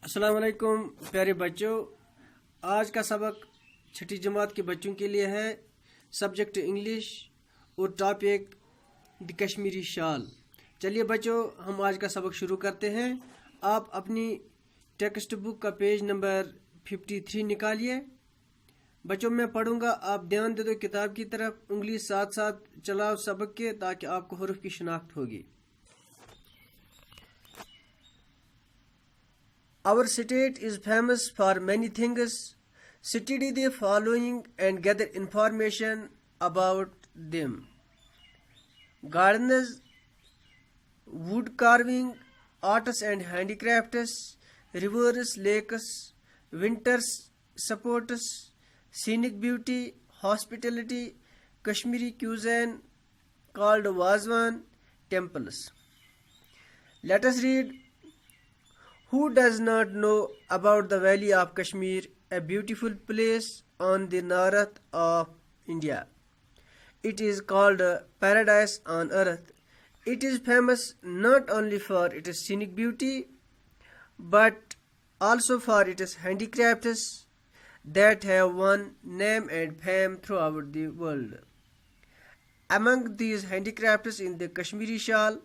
السلام علیکم پیارے بچوں، آج کا سبق چھٹی جماعت کے بچوں کے لیے ہے۔ سبجیکٹ انگلش اور ٹاپک دی کشمیری شال۔ چلیے بچوں، ہم آج کا سبق شروع کرتے ہیں۔ آپ اپنی ٹیکسٹ بک کا پیج نمبر 53 نکالیے۔ بچوں میں پڑھوں گا، آپ دھیان دے دو کتاب کی طرف، انگلی ساتھ ساتھ چلاؤ سبق کے تاکہ آپ کو حروف کی شناخت ہوگی۔ Our state is famous for many things. Study the following and gather information about them. Gardens, wood carving, arts and handicrafts, rivers, lakes, winter sports, scenic beauty, hospitality, Kashmiri cuisine called Wazwan, temples. Let us read. Who does not know about the Valley of Kashmir, a beautiful place on the north of India? It is called paradise on earth. It is famous not only for its scenic beauty, but also for its handicrafts that have won name and fame throughout the world. Among these handicrafts in the Kashmiri shawl,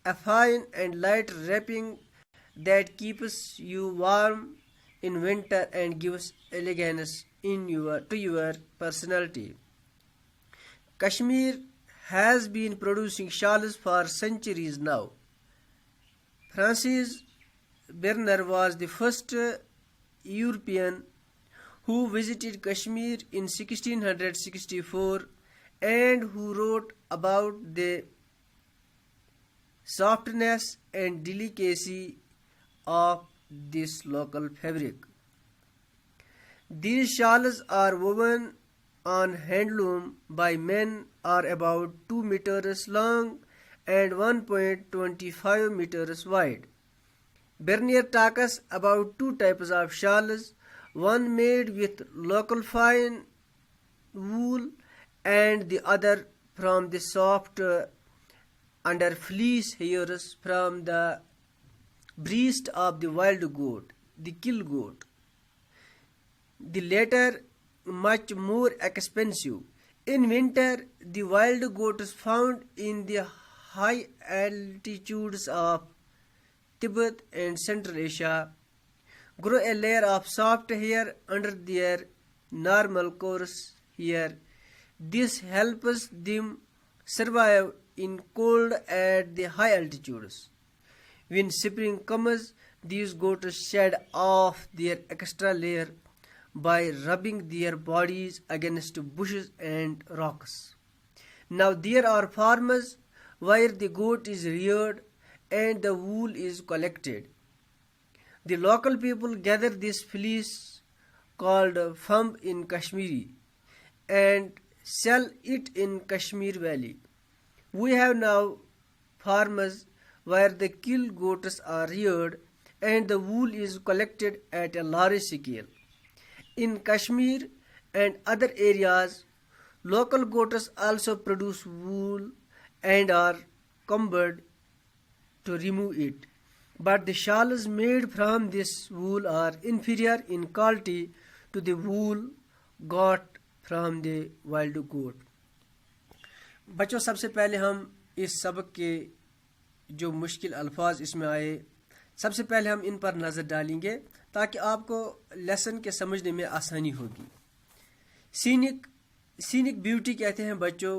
a fine and light wrapping that keeps you warm in winter and gives elegance to your personality. Kashmir has been producing shawls for centuries now. Francis Berner was the first European who visited Kashmir in 1664 and who wrote about the softness and delicacy of this local fabric. These shawls are woven on handloom by men, are about 2 meters long and 1.25 meters wide. Bernier talks about two types of shawls, one made with local fine wool and the other from the soft under fleece hairs from the breast of the wild goat, the kill goat. The latter much more expensive. In winter, the wild goats found in the high altitudes of Tibet and Central Asia grow a layer of soft hair under their normal coarse hair. This helps them survive in cold at the high altitudes. When spring comes, these goats shed off their extra layer by rubbing their bodies against bushes and rocks. Now there are farms where the goat is reared and the wool is collected. The local people gather this fleece called fumb in Kashmiri and sell it in Kashmir Valley. We have now farms where the kill goats are reared and the wool is collected at a large scale. In Kashmir and other areas, local goats also produce wool and are combed to remove it. But the shawls made from this wool are inferior in quality to the wool got from the wild goat. بچوں، سب سے پہلے ہم اس سبق کے جو مشکل الفاظ اس میں آئے، سب سے پہلے ہم ان پر نظر ڈالیں گے تاکہ آپ کو لیسن کے سمجھنے میں آسانی ہوگی۔ سینک بیوٹی کہتے ہیں بچوں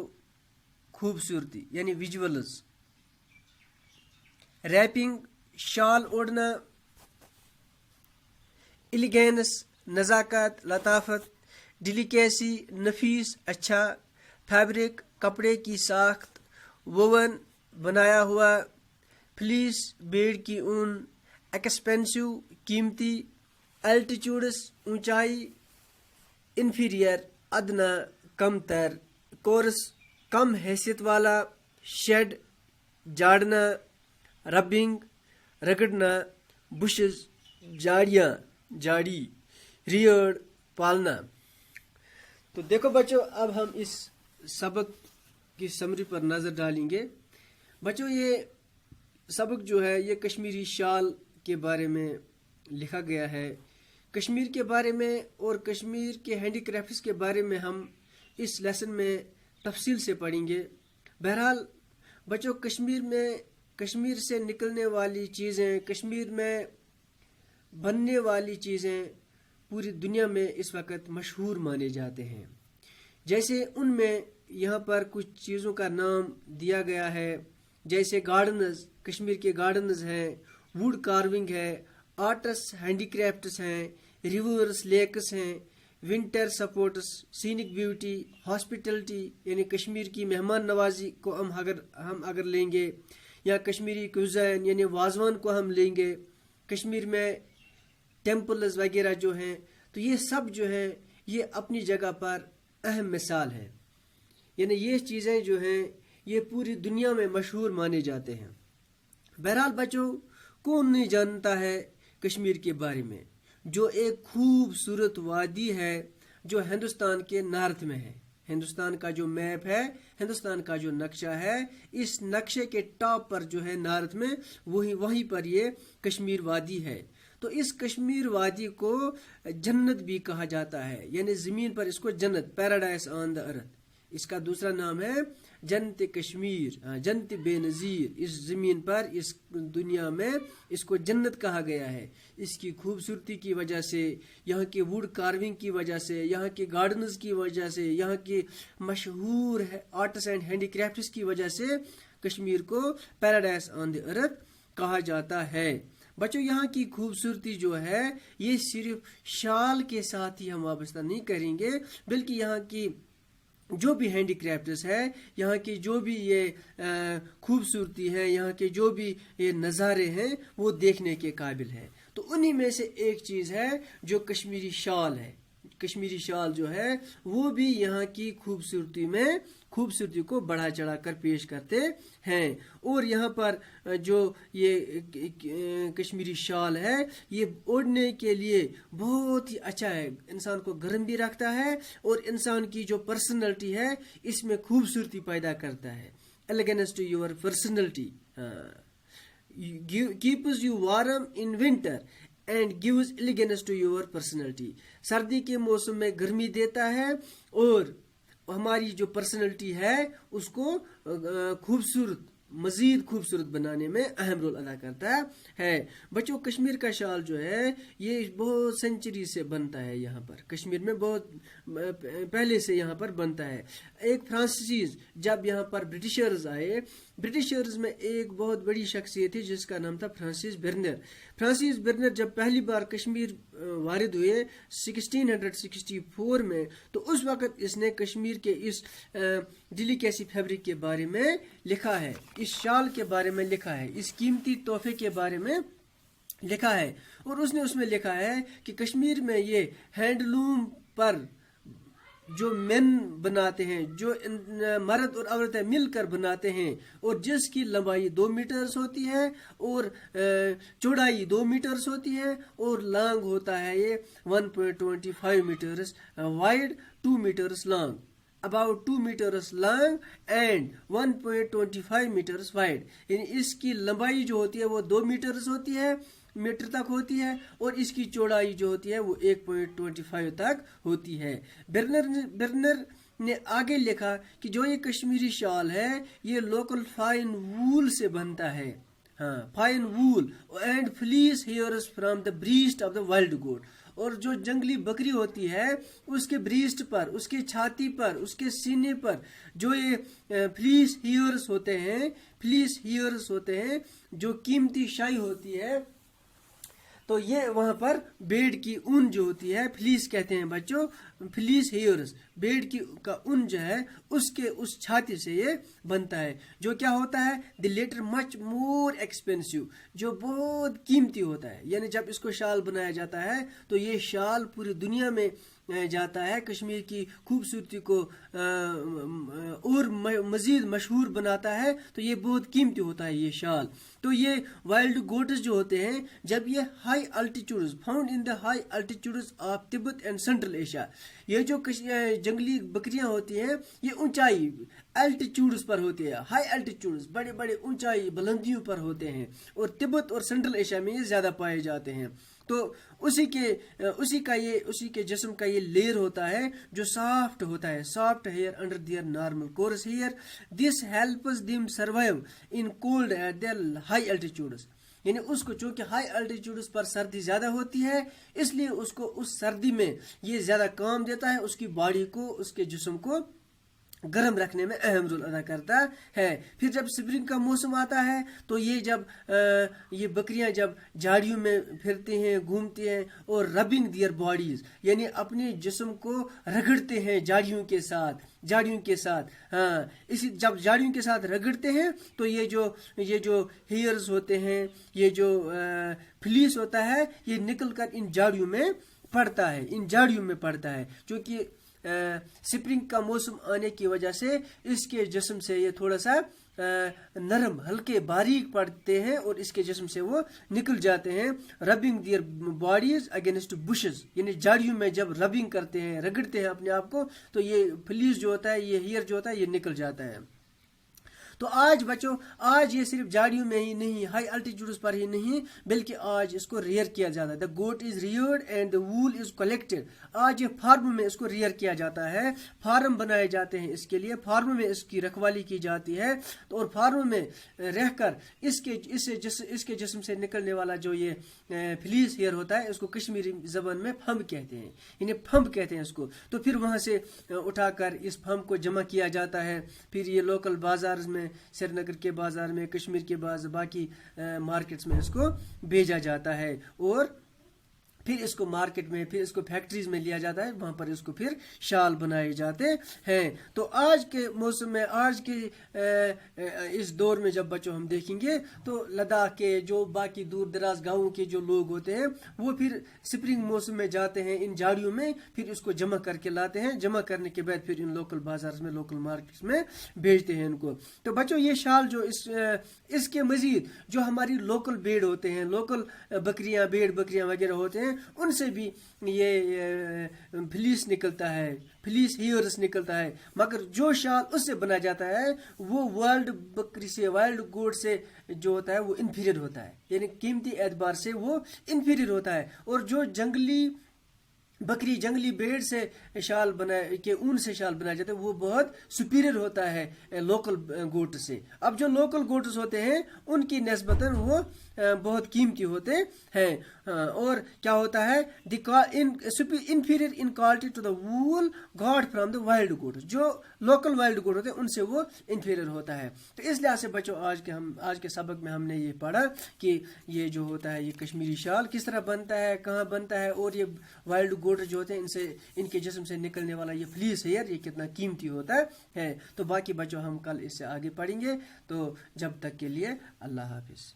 خوبصورتی، یعنی ویژولز۔ ریپنگ شال اوڑھنا، ایلیگینس نزاکت لطافت، ڈیلیکیسی نفیس اچھا، فیبرک کپڑے کی ساخت، ووون بنایا ہوا، فلیس بھیڑ کی اون، ایکسپینسو قیمتی، الٹیچوڈس اونچائی، انفیریئر ادنا کم تر، کورس کم حیثیت والا، شیڈ جاڑنا، ربنگ رگڑنا، بشز جاڑیاں جاڑی، ریئرڈ پالنا۔ تو دیکھو بچوں، اب ہم اس سبق کی سمری پر نظر ڈالیں گے۔ بچوں، یہ سبق جو ہے یہ کشمیری شال کے بارے میں لکھا گیا ہے. کشمیر کے بارے میں اور کشمیر کے ہینڈی کرافٹس کے بارے میں ہم اس لیسن میں تفصیل سے پڑھیں گے. بہرحال بچوں، کشمیر سے نکلنے والی چیزیں، کشمیر میں بننے والی چیزیں پوری دنیا میں اس وقت مشہور مانے جاتے ہیں. جیسے ان میں یہاں پر کچھ چیزوں کا نام دیا گیا ہے، جیسے گارڈنز، کشمیر کے گارڈنز ہیں، ووڈ کارونگ ہے، آرٹس ہینڈی کرافٹس ہیں، ریورز، لیکس ہیں، ونٹر سپورٹس، سینک بیوٹی، ہاسپٹلٹی یعنی کشمیر کی مہمان نوازی کو ہم اگر لیں گے، یا کشمیری کوزین یعنی وازوان کو ہم لیں گے، کشمیر میں ٹیمپلز وغیرہ جو ہیں، تو یہ سب جو ہیں یہ اپنی جگہ پر اہم مثال ہے. یعنی یہ چیزیں جو ہیں یہ پوری دنیا میں مشہور مانے جاتے ہیں. بہرحال بچوں، کون نہیں جانتا ہے کشمیر کے بارے میں، جو ایک خوبصورت وادی ہے جو ہندوستان کے نارتھ میں ہے. ہندوستان کا جو میپ ہے، ہندوستان کا جو نقشہ ہے، اس نقشے کے ٹاپ پر جو ہے نارتھ میں، وہیں پر یہ کشمیر وادی ہے. تو اس کشمیر وادی کو جنت بھی کہا جاتا ہے، یعنی زمین پر اس کو جنت، پیراڈائز آن دا ارتھ. اس کا دوسرا نام ہے جنت کشمیر، جنت بے نظیر. اس زمین پر، اس دنیا میں اس کو جنت کہا گیا ہے، اس کی خوبصورتی کی وجہ سے، یہاں کے ووڈ کارونگ کی وجہ سے، یہاں کے گارڈنز کی وجہ سے، یہاں کے مشہور آرٹس اینڈ ہینڈی کرافٹس کی وجہ سے کشمیر کو پیراڈائز آن دی ارتھ کہا جاتا ہے. بچوں، یہاں کی خوبصورتی جو ہے یہ صرف شال کے ساتھ ہی ہم وابستہ نہیں کریں گے، بلکہ یہاں کی جو بھی ہینڈی کرافٹس ہے، یہاں کی جو بھی یہ خوبصورتی ہے، یہاں کے جو بھی یہ نظارے ہیں، وہ دیکھنے کے قابل ہے. تو انہی میں سے ایک چیز ہے جو کشمیری شال ہے. کشمیری شال جو ہے وہ بھی یہاں کی خوبصورتی کو بڑھا چڑھا کر پیش کرتے ہیں. اور یہاں پر جو یہ کشمیری شال ہے یہ اوڑھنے کے لیے بہت ہی اچھا ہے، انسان کو گرم بھی رکھتا ہے اور انسان کی جو پرسنالٹی ہے اس میں خوبصورتی پیدا کرتا ہے. Elegance to your personality, keeps you warm in winter and gives elegance to your personality. سردی کے موسم میں گرمی دیتا ہے اور ہماری جو پرسنالٹی ہے اس کو مزید خوبصورت بنانے میں اہم رول ادا کرتا ہے. بچوں، کشمیر کا شال جو ہے یہ بہت سینچری سے بنتا ہے. یہاں پر کشمیر میں بہت پہلے سے یہاں پر بنتا ہے. ایک فرانسیسیز جب یہاں پر برٹشرز آئے، برٹشرز میں ایک بہت بڑی شخصیت تھی جس کا نام تھا فرانسس برنر. فرانسس برنر جب پہلی بار کشمیر وارد ہوئے 1664 میں، تو اس وقت اس نے کشمیر کے اس ڈیلیکیسی فیبرک کے بارے میں لکھا ہے، اس شال کے بارے میں لکھا ہے، اس قیمتی تحفے کے بارے میں لکھا ہے. اور اس میں لکھا ہے کہ کشمیر میں یہ ہینڈلوم پر جو مین بناتے ہیں، جو مرد اور عورتیں مل کر بناتے ہیں، اور جس کی لمبائی 2 میٹرز ہوتی ہے اور چوڑائی 2 میٹرز ہوتی ہے اور لانگ ہوتا ہے یہ 1.25 metres wide, 2 metres long, about 2 meters long and 1.25 meters wide. یعنی اس کی لمبائی جو ہوتی ہے وہ 2 میٹر تک ہوتی ہے اور اس کی چوڑائی جو ہوتی ہے وہ 1.25 تک ہوتی ہے. برنر نے آگے لکھا کہ جو یہ کشمیری شال ہے یہ لوکل فائن وول سے بنتا ہے، fine wool and fleece hairs from the breast of the wild goat. اور جو جنگلی بکری ہوتی ہے اس کے بریسٹ پر، اس کے چھاتی پر، اس کے سینے پر جو یہ فلیس ہیئرز ہوتے ہیں جو قیمتی شائی ہوتی ہے، تو یہ وہاں پر بیڑ کی اون جو ہوتی ہے، فلیس کہتے ہیں بچوں، فلیس ہیئرز، بیڑ کی کا اون جو ہے اس چھاتی سے یہ بنتا ہے، جو کیا ہوتا ہے the letter much more expensive, جو بہت قیمتی ہوتا ہے. یعنی جب اس کو شال بنایا جاتا ہے تو یہ شال پوری دنیا میں جاتا ہے، کشمیر کی خوبصورتی کو اور مزید مشہور بناتا ہے. تو یہ بہت قیمتی ہوتا ہے یہ شال. تو یہ وائلڈ گوٹس جو ہوتے ہیں، جب یہ high altitudes found in the high altitudes of Tibet and Central Asia, یہ جو جنگلی بکریاں ہوتی ہیں یہ اونچائی الٹیچیوڈز پر ہوتے ہیں، ہائی الٹیچیوڈز، بڑے بڑے اونچائی بلندیوں پر ہوتے ہیں، اور تبت اور سینٹرل ایشیا میں یہ زیادہ پائے جاتے ہیں. تو اسی کے جسم کا یہ لیئر ہوتا ہے جو سافٹ ہوتا ہے، soft hair under their normal coarse hair. This helps them survive in cold at their high altitudes. یعنی اس کو چونکہ ہائی الٹیچیوڈز پر سردی زیادہ ہوتی ہے، اس لیے اس کو اس سردی میں یہ زیادہ کام دیتا ہے، اس کی باڈی کو، اس کے جسم کو گرم رکھنے میں اہم رول ادا کرتا ہے. پھر جب سپرنگ کا موسم آتا ہے تو یہ بکریاں جب جھاڑیوں میں پھرتے ہیں، گھومتے ہیں، اور ربنگ دیئر باڈیز، یعنی اپنے جسم کو رگڑتے ہیں جھاڑیوں کے ساتھ. ہاں، جب جھاڑیوں کے ساتھ رگڑتے ہیں تو یہ جو ہیئرز ہوتے ہیں، یہ جو فلیس ہوتا ہے، یہ نکل کر ان جھاڑیوں میں پڑتا ہے. چونکہ سپرنگ کا موسم آنے کی وجہ سے اس کے جسم سے یہ تھوڑا سا نرم، ہلکے، باریک پڑتے ہیں، اور اس کے جسم سے وہ نکل جاتے ہیں. Rubbing their bodies against bushes, یعنی جھاڑیوں میں جب ربنگ کرتے ہیں، رگڑتے ہیں اپنے آپ کو، تو یہ فلیس جو ہوتا ہے، یہ ہیئر جو ہوتا ہے، یہ نکل جاتا ہے. تو آج بچوں، آج یہ صرف جھاڑیوں میں ہی نہیں، ہائی الٹیچیوڈز پر ہی نہیں، بلکہ آج اس کو ریئر کیا جاتا ہے. دا گوٹ از ریئرڈ اینڈ دا وول از کلیکٹڈ. آج یہ فارم میں اس کو ریئر کیا جاتا ہے، فارم بنائے جاتے ہیں اس کے لیے، فارم میں اس کی رکھوالی کی جاتی ہے. اور فارم میں رہ کر اس کے جسم سے نکلنے والا جو یہ فلیس ہیئر ہوتا ہے، اس کو کشمیری زبان میں پھمب کہتے ہیں، یعنی پھمب کہتے ہیں اس کو. تو پھر وہاں سے اٹھا کر اس پھمب کو جمع کیا جاتا ہے. پھر یہ لوکل بازار میں، سری نگر کے بازار میں، کشمیر کے باقی مارکیٹس میں اس کو بھیجا جاتا ہے، اور پھر اس کو مارکیٹ میں، پھر اس کو فیکٹریز میں لیا جاتا ہے، وہاں پر اس کو پھر شال بنائے جاتے ہیں. تو آج کے موسم میں، آج کے اس دور میں جب بچوں ہم دیکھیں گے تو لداخ کے جو باقی دور دراز گاؤں کے جو لوگ ہوتے ہیں، وہ پھر سپرنگ موسم میں جاتے ہیں ان جھاڑیوں میں، پھر اس کو جمع کر کے لاتے ہیں، جمع کرنے کے بعد پھر ان لوکل بازار میں، لوکل مارکیٹس میں بھیجتے ہیں ان کو. تو بچوں یہ شال جو اس کے مزید جو ہماری لوکل بیڑ ہوتے ہیں، لوکل بکریاں وغیرہ ہوتے ہیں، ان سے بھی یہ فلیس نکلتا ہے، فلیس ہیئرس نکلتا ہے. مگر جو شال اس سے بنا جاتا ہے وہ وائلڈ بکری سے، وائلڈ گوٹ سے جو ہوتا ہے وہ انفیریئر ہوتا ہے، یعنی قیمتی اعتبار سے وہ انفیریئر ہوتا ہے. اور جو جنگلی بیڑ سے شال اون سے شال بنایا جاتا ہے، وہ بہت سپیریئر ہوتا ہے لوکل گوٹ سے. اب جو لوکل گوٹس ہوتے ہیں ان کی نسبتاً وہ بہت قیمتی ہوتے ہیں. اور کیا ہوتا ہے، inferior in quality to the wool got from the wild goat. جو لوکل وائلڈ گوٹ ہوتے ہیں ان سے وہ انفیریئر ہوتا ہے. تو اس لحاظ سے بچوں آج کے سبق میں ہم نے یہ پڑھا کہ یہ جو ہوتا ہے، یہ کشمیری شال کس طرح بنتا ہے، کہاں بنتا ہے، اور یہ وائلڈ گوٹ جو ہوتے ہیں ان کے جسم سے نکلنے والا یہ فلیس ہیئر یہ کتنا قیمتی ہوتا ہے. تو باقی بچوں ہم کل اس سے آگے پڑھیں گے. تو جب تک کے لیے اللہ حافظ.